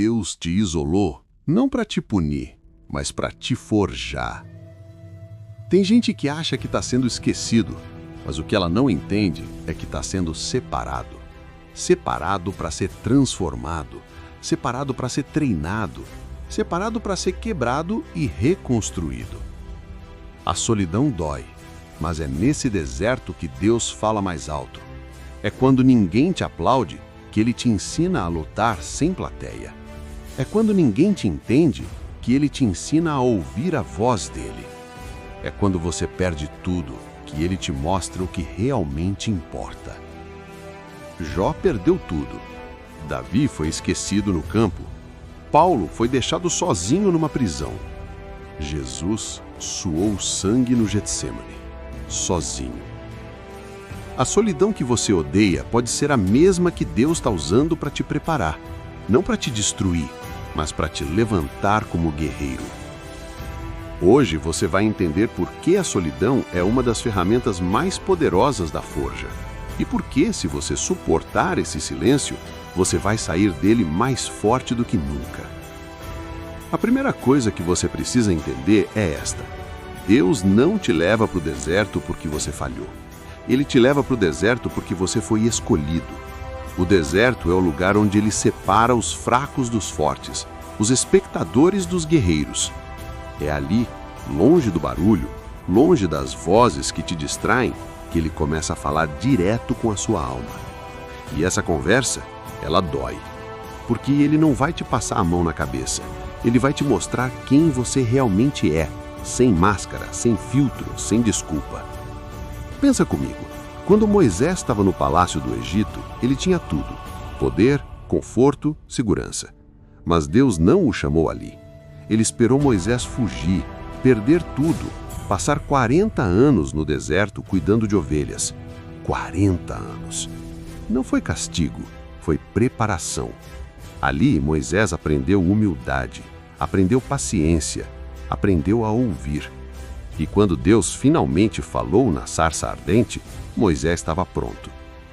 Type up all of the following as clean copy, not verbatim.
Deus te isolou não para te punir, mas para te forjar. Tem gente que acha que está sendo esquecido, mas o que ela não entende é que está sendo separado. Separado para ser transformado, separado para ser treinado, separado para ser quebrado e reconstruído. A solidão dói, mas é nesse deserto que Deus fala mais alto. É quando ninguém te aplaude que Ele te ensina a lutar sem plateia. É quando ninguém te entende que Ele te ensina a ouvir a voz dEle. É quando você perde tudo que Ele te mostra o que realmente importa. Jó perdeu tudo. Davi foi esquecido no campo. Paulo foi deixado sozinho numa prisão. Jesus suou sangue no Getsêmani, sozinho. A solidão que você odeia pode ser a mesma que Deus está usando para te preparar, não para te destruir, mas para te levantar como guerreiro. Hoje você vai entender por que a solidão é uma das ferramentas mais poderosas da forja e por que, se você suportar esse silêncio, você vai sair dele mais forte do que nunca. A primeira coisa que você precisa entender é esta: Deus não te leva para o deserto porque você falhou. Ele te leva para o deserto porque você foi escolhido. O deserto é o lugar onde Ele separa os fracos dos fortes, os espectadores dos guerreiros. É ali, longe do barulho, longe das vozes que te distraem, que Ele começa a falar direto com a sua alma. E essa conversa, ela dói. Porque Ele não vai te passar a mão na cabeça. Ele vai te mostrar quem você realmente é, sem máscara, sem filtro, sem desculpa. Pensa comigo, quando Moisés estava no palácio do Egito, ele tinha tudo: poder, conforto, segurança. Mas Deus não o chamou ali. Ele esperou Moisés fugir, perder tudo, passar 40 anos no deserto cuidando de ovelhas. 40 anos. Não foi castigo, foi preparação. Ali Moisés aprendeu humildade, aprendeu paciência, aprendeu a ouvir. E quando Deus finalmente falou na sarça ardente, Moisés estava pronto.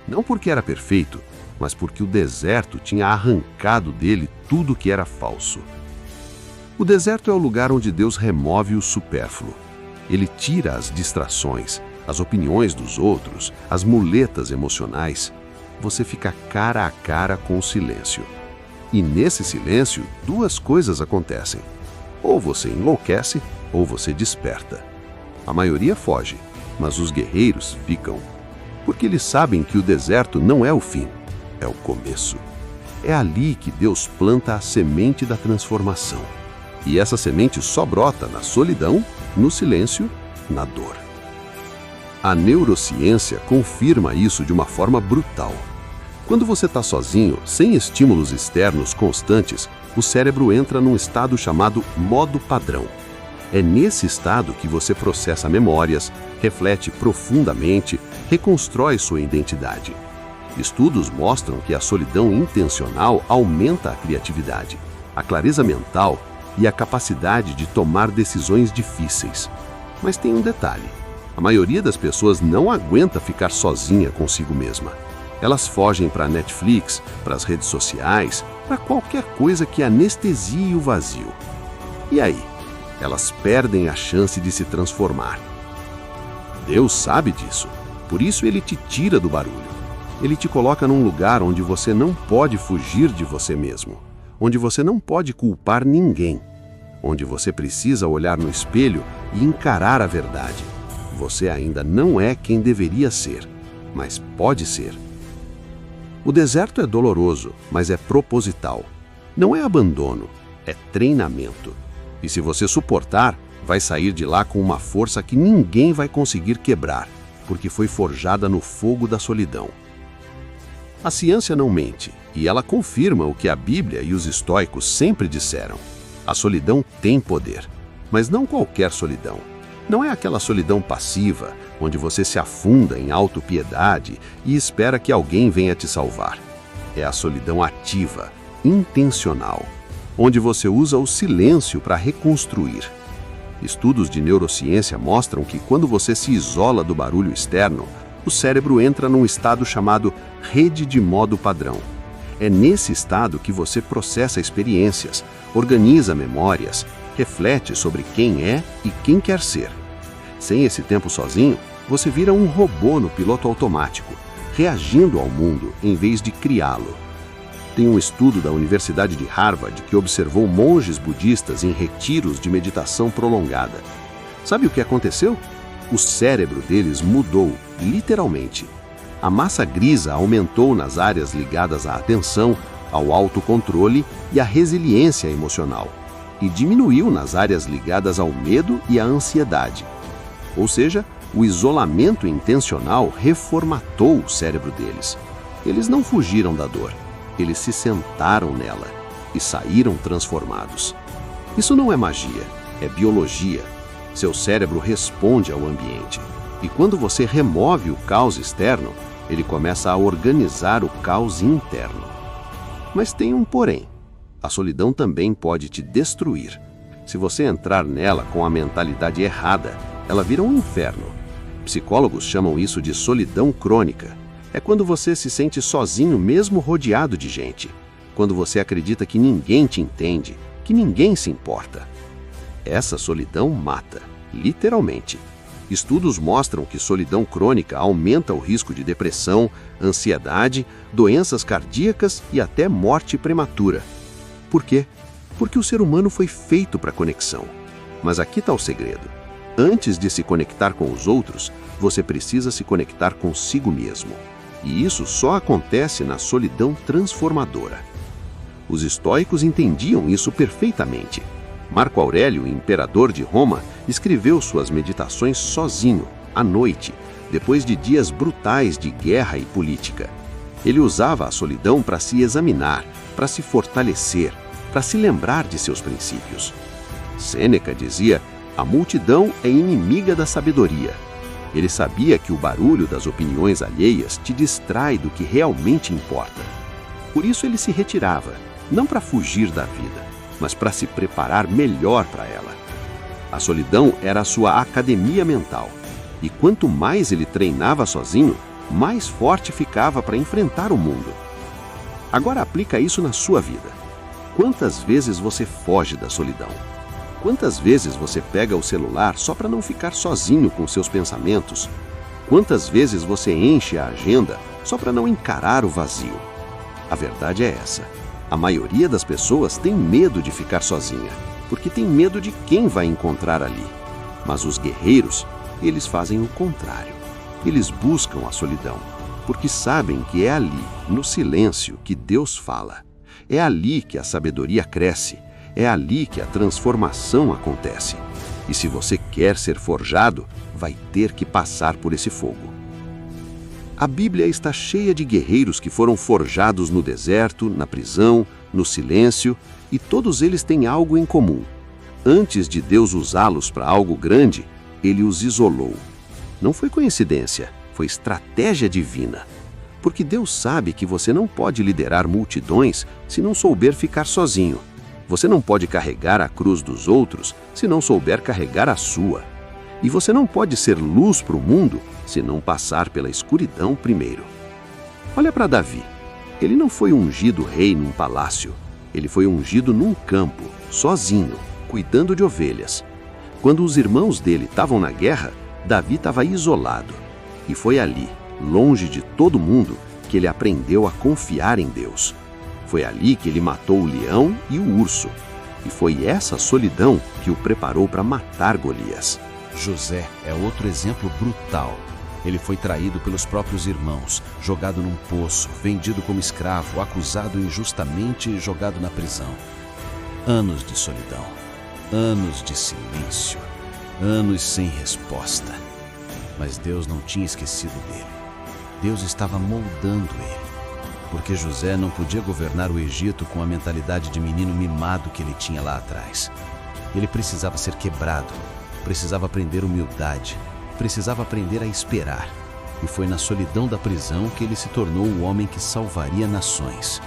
Não porque era perfeito, mas porque o deserto tinha arrancado dele tudo que era falso. O deserto é o lugar onde Deus remove o supérfluo. Ele tira as distrações, as opiniões dos outros, as muletas emocionais. Você fica cara a cara com o silêncio. E nesse silêncio, duas coisas acontecem. Ou você enlouquece, ou você desperta. A maioria foge, mas os guerreiros ficam. Porque eles sabem que o deserto não é o fim, é o começo. É ali que Deus planta a semente da transformação. E essa semente só brota na solidão, no silêncio, na dor. A neurociência confirma isso de uma forma brutal. Quando você está sozinho, sem estímulos externos constantes, o cérebro entra num estado chamado modo padrão. É nesse estado que você processa memórias, reflete profundamente, reconstrói sua identidade. Estudos mostram que a solidão intencional aumenta a criatividade, a clareza mental e a capacidade de tomar decisões difíceis. Mas tem um detalhe: a maioria das pessoas não aguenta ficar sozinha consigo mesma. Elas fogem para a Netflix, para as redes sociais, para qualquer coisa que anestesie o vazio. E aí? Elas perdem a chance de se transformar. Deus sabe disso, por isso Ele te tira do barulho. Ele te coloca num lugar onde você não pode fugir de você mesmo, onde você não pode culpar ninguém, onde você precisa olhar no espelho e encarar a verdade. Você ainda não é quem deveria ser, mas pode ser. O deserto é doloroso, mas é proposital. Não é abandono, é treinamento. E se você suportar, vai sair de lá com uma força que ninguém vai conseguir quebrar, porque foi forjada no fogo da solidão. A ciência não mente, e ela confirma o que a Bíblia e os estoicos sempre disseram. A solidão tem poder, mas não qualquer solidão. Não é aquela solidão passiva, onde você se afunda em autopiedade e espera que alguém venha te salvar. É a solidão ativa, intencional, onde você usa o silêncio para reconstruir. Estudos de neurociência mostram que quando você se isola do barulho externo, o cérebro entra num estado chamado rede de modo padrão. É nesse estado que você processa experiências, organiza memórias, reflete sobre quem é e quem quer ser. Sem esse tempo sozinho, você vira um robô no piloto automático, reagindo ao mundo em vez de criá-lo. Tem um estudo da Universidade de Harvard que observou monges budistas em retiros de meditação prolongada. Sabe o que aconteceu? O cérebro deles mudou, literalmente. A massa grisa aumentou nas áreas ligadas à atenção, ao autocontrole e à resiliência emocional, e diminuiu nas áreas ligadas ao medo e à ansiedade. Ou seja, o isolamento intencional reformatou o cérebro deles. Eles não fugiram da dor, eles se sentaram nela e saíram transformados. Isso não é magia, é biologia. Seu cérebro responde ao ambiente. E quando você remove o caos externo, ele começa a organizar o caos interno. Mas tem um porém. A solidão também pode te destruir. Se você entrar nela com a mentalidade errada, ela vira um inferno. Psicólogos chamam isso de solidão crônica. É quando você se sente sozinho mesmo rodeado de gente. Quando você acredita que ninguém te entende, que ninguém se importa. Essa solidão mata, literalmente. Estudos mostram que solidão crônica aumenta o risco de depressão, ansiedade, doenças cardíacas e até morte prematura. Por quê? Porque o ser humano foi feito para conexão. Mas aqui está o segredo. Antes de se conectar com os outros, você precisa se conectar consigo mesmo. E isso só acontece na solidão transformadora. Os estoicos entendiam isso perfeitamente. Marco Aurélio, imperador de Roma, escreveu suas meditações sozinho, à noite, depois de dias brutais de guerra e política. Ele usava a solidão para se examinar, para se fortalecer, para se lembrar de seus princípios. Sêneca dizia: a multidão é inimiga da sabedoria. Ele sabia que o barulho das opiniões alheias te distrai do que realmente importa. Por isso ele se retirava, não para fugir da vida, mas para se preparar melhor para ela. A solidão era a sua academia mental, e quanto mais ele treinava sozinho, mais forte ficava para enfrentar o mundo. Agora aplica isso na sua vida. Quantas vezes você foge da solidão? Quantas vezes você pega o celular só para não ficar sozinho com seus pensamentos? Quantas vezes você enche a agenda só para não encarar o vazio? A verdade é essa. A maioria das pessoas tem medo de ficar sozinha, porque tem medo de quem vai encontrar ali. Mas os guerreiros, eles fazem o contrário. Eles buscam a solidão, porque sabem que é ali, no silêncio, que Deus fala. É ali que a sabedoria cresce, é ali que a transformação acontece. E se você quer ser forjado, vai ter que passar por esse fogo. A Bíblia está cheia de guerreiros que foram forjados no deserto, na prisão, no silêncio, e todos eles têm algo em comum. Antes de Deus usá-los para algo grande, Ele os isolou. Não foi coincidência, foi estratégia divina. Porque Deus sabe que você não pode liderar multidões se não souber ficar sozinho. Você não pode carregar a cruz dos outros se não souber carregar a sua. E você não pode ser luz para o mundo se não passar pela escuridão primeiro. Olha para Davi. Ele não foi ungido rei num palácio. Ele foi ungido num campo, sozinho, cuidando de ovelhas. Quando os irmãos dele estavam na guerra, Davi estava isolado. E foi ali, longe de todo mundo, que ele aprendeu a confiar em Deus. Foi ali que ele matou o leão e o urso. E foi essa solidão que o preparou para matar Golias. José é outro exemplo brutal. Ele foi traído pelos próprios irmãos, jogado num poço, vendido como escravo, acusado injustamente e jogado na prisão. Anos de solidão, anos de silêncio, anos sem resposta. Mas Deus não tinha esquecido dele. Deus estava moldando ele. Porque José não podia governar o Egito com a mentalidade de menino mimado que ele tinha lá atrás. Ele precisava ser quebrado, precisava aprender humildade, precisava aprender a esperar. E foi na solidão da prisão que ele se tornou o homem que salvaria nações.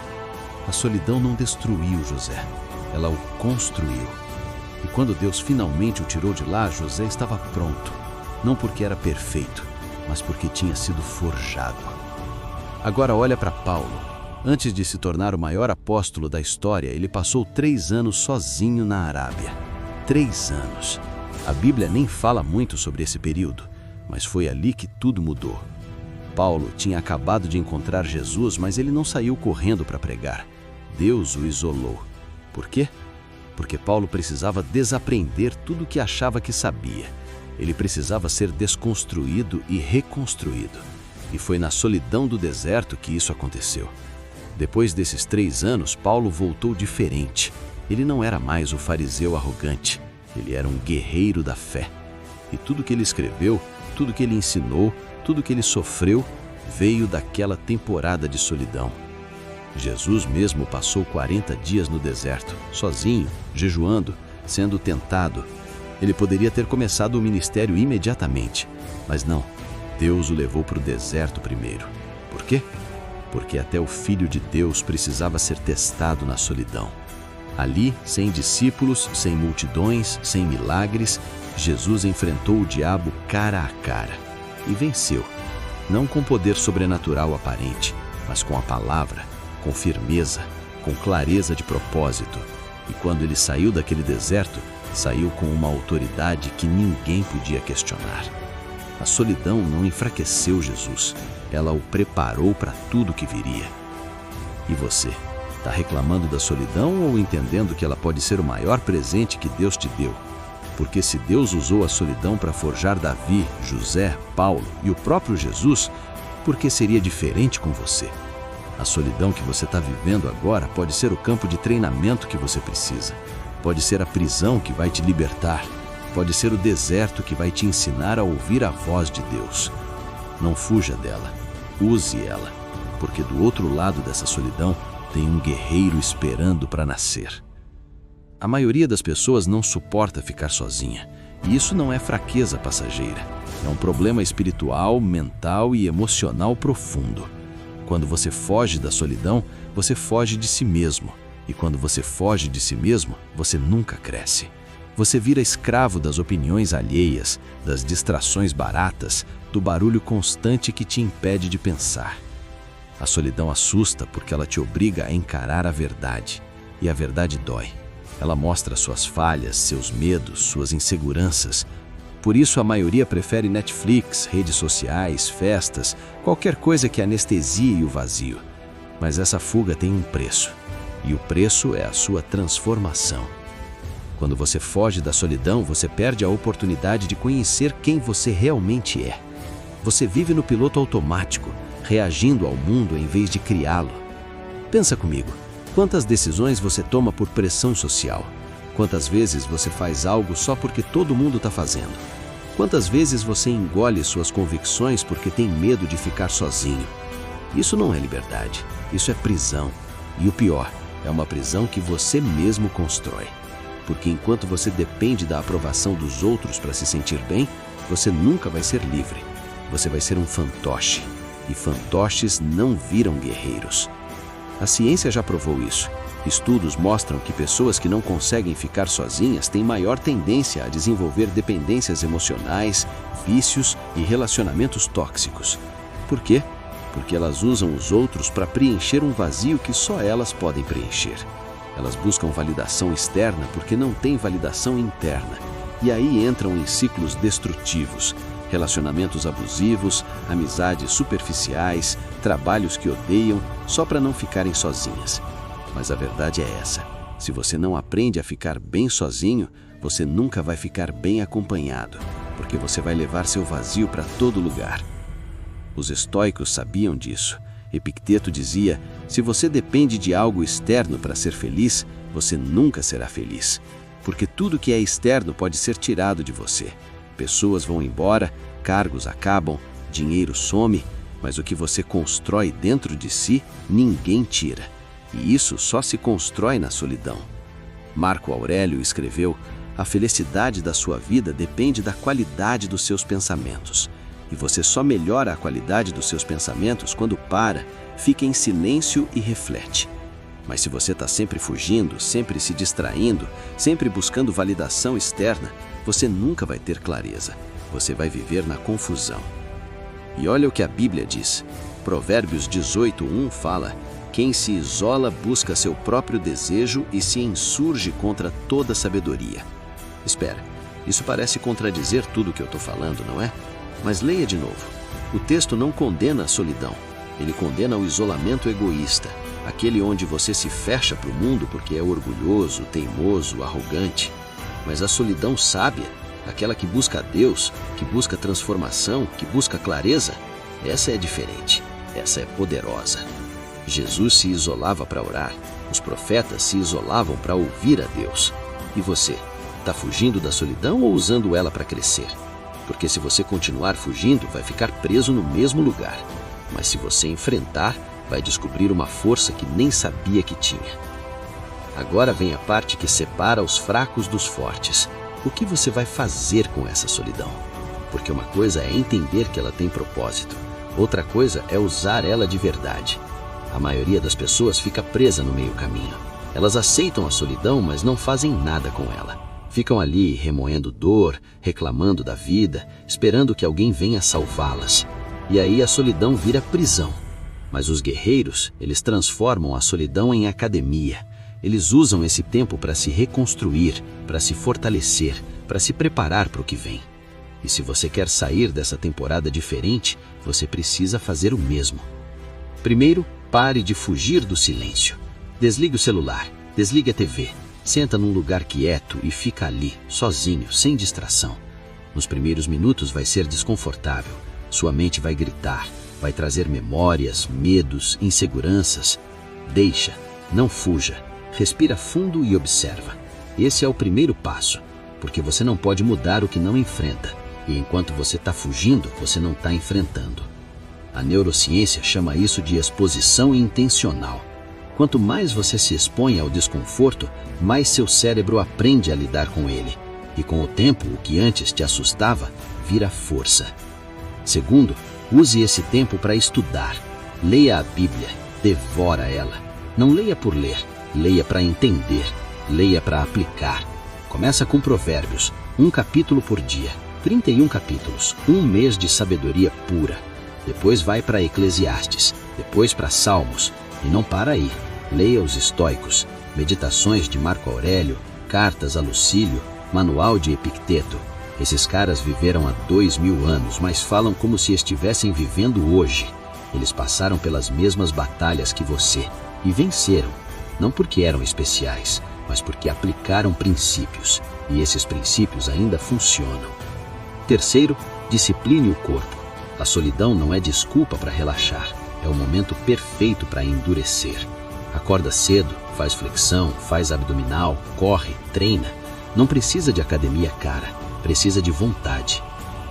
A solidão não destruiu José, ela o construiu. E quando Deus finalmente o tirou de lá, José estava pronto. Não porque era perfeito, mas porque tinha sido forjado. Agora olha para Paulo. Antes de se tornar o maior apóstolo da história, ele passou 3 anos sozinho na Arábia. 3 anos. A Bíblia nem fala muito sobre esse período, mas foi ali que tudo mudou. Paulo tinha acabado de encontrar Jesus, mas ele não saiu correndo para pregar. Deus o isolou. Por quê? Porque Paulo precisava desaprender tudo o que achava que sabia. Ele precisava ser desconstruído e reconstruído. E foi na solidão do deserto que isso aconteceu. Depois desses 3 anos, Paulo voltou diferente. Ele não era mais o fariseu arrogante. Ele era um guerreiro da fé. E tudo que ele escreveu, tudo que ele ensinou, tudo que ele sofreu, veio daquela temporada de solidão. Jesus mesmo passou 40 dias no deserto, sozinho, jejuando, sendo tentado. Ele poderia ter começado o ministério imediatamente, mas não. Deus o levou para o deserto primeiro. Por quê? Porque até o Filho de Deus precisava ser testado na solidão. Ali, sem discípulos, sem multidões, sem milagres, Jesus enfrentou o diabo cara a cara e venceu. Não com poder sobrenatural aparente, mas com a palavra, com firmeza, com clareza de propósito. E quando ele saiu daquele deserto, saiu com uma autoridade que ninguém podia questionar. A solidão não enfraqueceu Jesus, ela o preparou para tudo que viria. E você, está reclamando da solidão ou entendendo que ela pode ser o maior presente que Deus te deu? Porque se Deus usou a solidão para forjar Davi, José, Paulo e o próprio Jesus, por que seria diferente com você? A solidão que você está vivendo agora pode ser o campo de treinamento que você precisa. Pode ser a prisão que vai te libertar. Pode ser o deserto que vai te ensinar a ouvir a voz de Deus. Não fuja dela. Use ela. Porque do outro lado dessa solidão tem um guerreiro esperando para nascer. A maioria das pessoas não suporta ficar sozinha. E isso não é fraqueza passageira. É um problema espiritual, mental e emocional profundo. Quando você foge da solidão, você foge de si mesmo. E quando você foge de si mesmo, você nunca cresce. Você vira escravo das opiniões alheias, das distrações baratas, do barulho constante que te impede de pensar. A solidão assusta porque ela te obriga a encarar a verdade. E a verdade dói. Ela mostra suas falhas, seus medos, suas inseguranças. Por isso a maioria prefere Netflix, redes sociais, festas, qualquer coisa que anestesie o vazio. Mas essa fuga tem um preço. E o preço é a sua transformação. Quando você foge da solidão, você perde a oportunidade de conhecer quem você realmente é. Você vive no piloto automático, reagindo ao mundo em vez de criá-lo. Pensa comigo, quantas decisões você toma por pressão social? Quantas vezes você faz algo só porque todo mundo está fazendo? Quantas vezes você engole suas convicções porque tem medo de ficar sozinho? Isso não é liberdade, isso é prisão. E o pior, é uma prisão que você mesmo constrói. Porque enquanto você depende da aprovação dos outros para se sentir bem, você nunca vai ser livre. Você vai ser um fantoche. E fantoches não viram guerreiros. A ciência já provou isso. Estudos mostram que pessoas que não conseguem ficar sozinhas têm maior tendência a desenvolver dependências emocionais, vícios e relacionamentos tóxicos. Por quê? Porque elas usam os outros para preencher um vazio que só elas podem preencher. Elas buscam validação externa porque não têm validação interna. E aí entram em ciclos destrutivos, relacionamentos abusivos, amizades superficiais, trabalhos que odeiam, só para não ficarem sozinhas. Mas a verdade é essa: se você não aprende a ficar bem sozinho, você nunca vai ficar bem acompanhado, porque você vai levar seu vazio para todo lugar. Os estoicos sabiam disso. Epicteto dizia: se você depende de algo externo para ser feliz, você nunca será feliz. Porque tudo que é externo pode ser tirado de você. Pessoas vão embora, cargos acabam, dinheiro some, mas o que você constrói dentro de si, ninguém tira. E isso só se constrói na solidão. Marco Aurélio escreveu: a felicidade da sua vida depende da qualidade dos seus pensamentos. E você só melhora a qualidade dos seus pensamentos quando para, fica em silêncio e reflete. Mas se você está sempre fugindo, sempre se distraindo, sempre buscando validação externa, você nunca vai ter clareza. Você vai viver na confusão. E olha o que a Bíblia diz. Provérbios 18:1 fala: Quem se isola busca seu próprio desejo e se insurge contra toda sabedoria. Espera, isso parece contradizer tudo o que eu estou falando, não é? Mas leia de novo. O texto não condena a solidão. Ele condena o isolamento egoísta, aquele onde você se fecha para o mundo porque é orgulhoso, teimoso, arrogante. Mas a solidão sábia, aquela que busca a Deus, que busca transformação, que busca clareza, essa é diferente, essa é poderosa. Jesus se isolava para orar, os profetas se isolavam para ouvir a Deus. E você, está fugindo da solidão ou usando ela para crescer? Porque se você continuar fugindo, vai ficar preso no mesmo lugar. Mas se você enfrentar, vai descobrir uma força que nem sabia que tinha. Agora vem a parte que separa os fracos dos fortes. O que você vai fazer com essa solidão? Porque uma coisa é entender que ela tem propósito, outra coisa é usar ela de verdade. A maioria das pessoas fica presa no meio caminho. Elas aceitam a solidão, mas não fazem nada com ela. Ficam ali remoendo dor, reclamando da vida, esperando que alguém venha salvá-las. E aí a solidão vira prisão. Mas os guerreiros, eles transformam a solidão em academia. Eles usam esse tempo para se reconstruir, para se fortalecer, para se preparar para o que vem. E se você quer sair dessa temporada diferente, você precisa fazer o mesmo. Primeiro, pare de fugir do silêncio. Desligue o celular, desligue a TV, senta num lugar quieto e fica ali, sozinho, sem distração. Nos primeiros minutos vai ser desconfortável. Sua mente vai gritar, vai trazer memórias, medos, inseguranças. Deixa, não fuja. Respira fundo e observa. Esse é o primeiro passo, porque você não pode mudar o que não enfrenta. E enquanto você está fugindo, você não está enfrentando. A neurociência chama isso de exposição intencional. Quanto mais você se expõe ao desconforto, mais seu cérebro aprende a lidar com ele. E com o tempo, o que antes te assustava, vira força. Segundo, use esse tempo para estudar. Leia a Bíblia, devora ela. Não leia por ler, leia para entender, leia para aplicar. Começa com Provérbios, 1 capítulo por dia, 31 capítulos, 1 mês de sabedoria pura. Depois vai para Eclesiastes, depois para Salmos. E não para aí. Leia os estoicos, meditações de Marco Aurélio, cartas a Lucílio, manual de Epicteto. Esses caras viveram há 2000 anos, mas falam como se estivessem vivendo hoje. Eles passaram pelas mesmas batalhas que você e venceram. Não porque eram especiais, mas porque aplicaram princípios. E esses princípios ainda funcionam. Terceiro, discipline o corpo. A solidão não é desculpa para relaxar, é o momento perfeito para endurecer. Acorda cedo, faz flexão, faz abdominal, corre, treina. Não precisa de academia cara, precisa de vontade.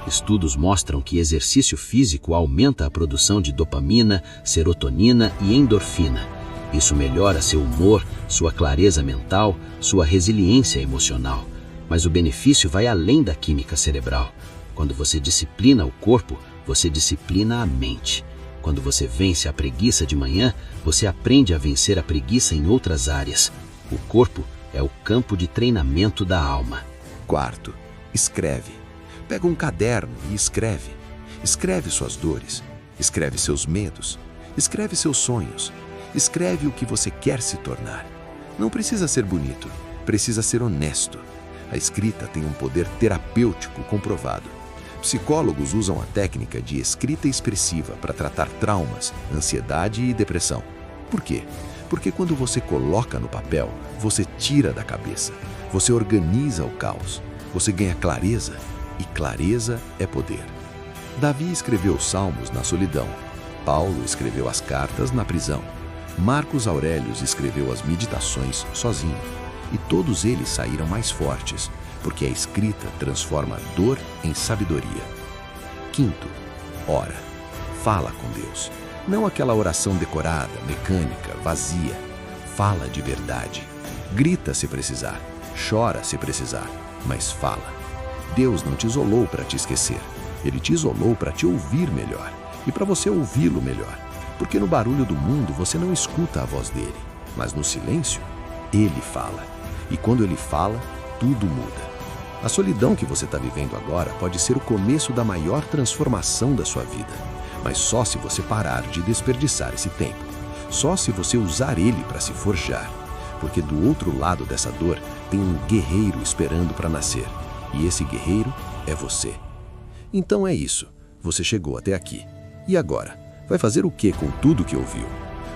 Estudos mostram que exercício físico aumenta a produção de dopamina, serotonina e endorfina. Isso melhora seu humor, sua clareza mental, sua resiliência emocional. Mas o benefício vai além da química cerebral. Quando você disciplina o corpo, você disciplina a mente. Quando você vence a preguiça de manhã, você aprende a vencer a preguiça em outras áreas. O corpo é o campo de treinamento da alma. Quarto, escreve. Pega um caderno e escreve. Escreve suas dores, escreve seus medos, escreve seus sonhos, escreve o que você quer se tornar. Não precisa ser bonito, precisa ser honesto. A escrita tem um poder terapêutico comprovado. Psicólogos usam a técnica de escrita expressiva para tratar traumas, ansiedade e depressão. Por quê? Porque quando você coloca no papel, você tira da cabeça, você organiza o caos, você ganha clareza, e clareza é poder. Davi escreveu os Salmos na solidão, Paulo escreveu as cartas na prisão, Marcos Aurélio escreveu as meditações sozinho, e todos eles saíram mais fortes, porque a escrita transforma a dor em sabedoria. Quinto, ora. Fala com Deus. Não aquela oração decorada, mecânica, vazia. Fala de verdade. Grita se precisar. Chora se precisar. Mas fala. Deus não te isolou para te esquecer. Ele te isolou para te ouvir melhor. E para você ouvi-lo melhor. Porque no barulho do mundo você não escuta a voz dele. Mas no silêncio, ele fala. E quando ele fala, tudo muda. A solidão que você está vivendo agora pode ser o começo da maior transformação da sua vida. Mas só se você parar de desperdiçar esse tempo. só se você usar ele para se forjar. Porque do outro lado dessa dor tem um guerreiro esperando para nascer. E esse guerreiro é você. Então é isso. Você chegou até aqui. E agora? Vai fazer o que com tudo que ouviu?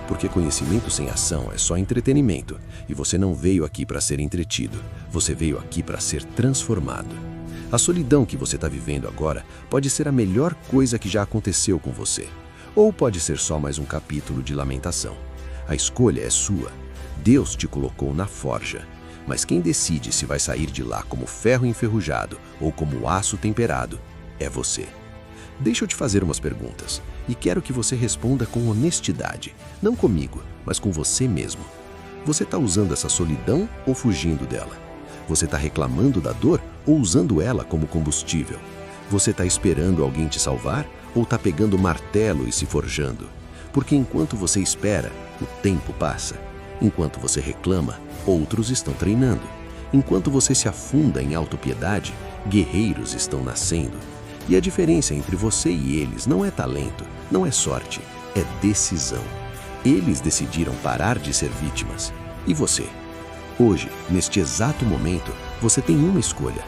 Porque conhecimento sem ação é só entretenimento. E você não veio aqui para ser entretido. Você veio aqui para ser transformado. A solidão que você está vivendo agora pode ser a melhor coisa que já aconteceu com você. Ou pode ser só mais um capítulo de lamentação. A escolha é sua. Deus te colocou na forja. Mas quem decide se vai sair de lá como ferro enferrujado ou como aço temperado é você. Deixa eu te fazer umas perguntas e quero que você responda com honestidade. Não comigo, mas com você mesmo. Você está usando essa solidão ou fugindo dela? Você está reclamando da dor ou usando ela como combustível? Você está esperando alguém te salvar ou está pegando o martelo e se forjando? Porque enquanto você espera, o tempo passa. Enquanto você reclama, outros estão treinando. Enquanto você se afunda em autopiedade, guerreiros estão nascendo. E a diferença entre você e eles não é talento, não é sorte, é decisão. Eles decidiram parar de ser vítimas. E você? Hoje, neste exato momento, você tem uma escolha.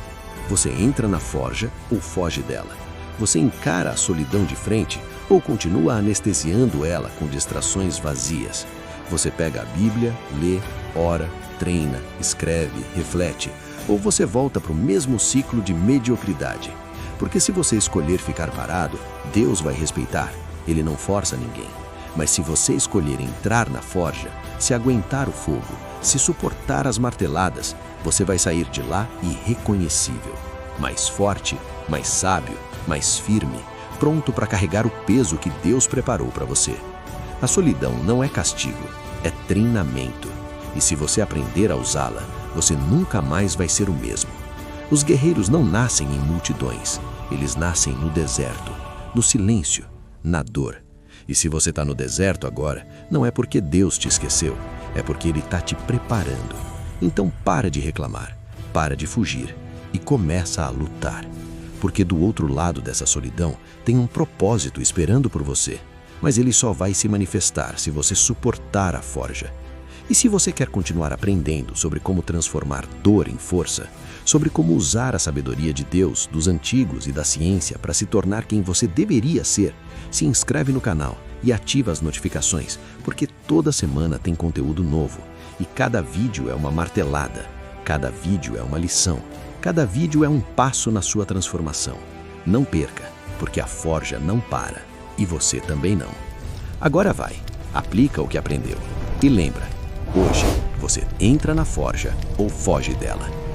Você entra na forja ou foge dela. Você encara a solidão de frente ou continua anestesiando ela com distrações vazias. Você pega a Bíblia, lê, ora, treina, escreve, reflete, ou você volta para o mesmo ciclo de mediocridade. Porque se você escolher ficar parado, Deus vai respeitar. Ele não força ninguém. Mas se você escolher entrar na forja, se aguentar o fogo, se suportar as marteladas, você vai sair de lá irreconhecível. Mais forte, mais sábio, mais firme, pronto para carregar o peso que Deus preparou para você. A solidão não é castigo, é treinamento. E se você aprender a usá-la, você nunca mais vai ser o mesmo. Os guerreiros não nascem em multidões, eles nascem no deserto, no silêncio, na dor. E se você está no deserto agora, não é porque Deus te esqueceu, é porque Ele está te preparando. Então para de reclamar, para de fugir e começa a lutar. Porque do outro lado dessa solidão tem um propósito esperando por você, mas ele só vai se manifestar se você suportar a forja. E se você quer continuar aprendendo sobre como transformar dor em força, sobre como usar a sabedoria de Deus, dos antigos e da ciência para se tornar quem você deveria ser, se inscreve no canal e ativa as notificações, porque toda semana tem conteúdo novo. E cada vídeo é uma martelada, cada vídeo é uma lição, cada vídeo é um passo na sua transformação. Não perca, porque a forja não para, e você também não. Agora vai, aplica o que aprendeu. E lembra, hoje você entra na forja ou foge dela.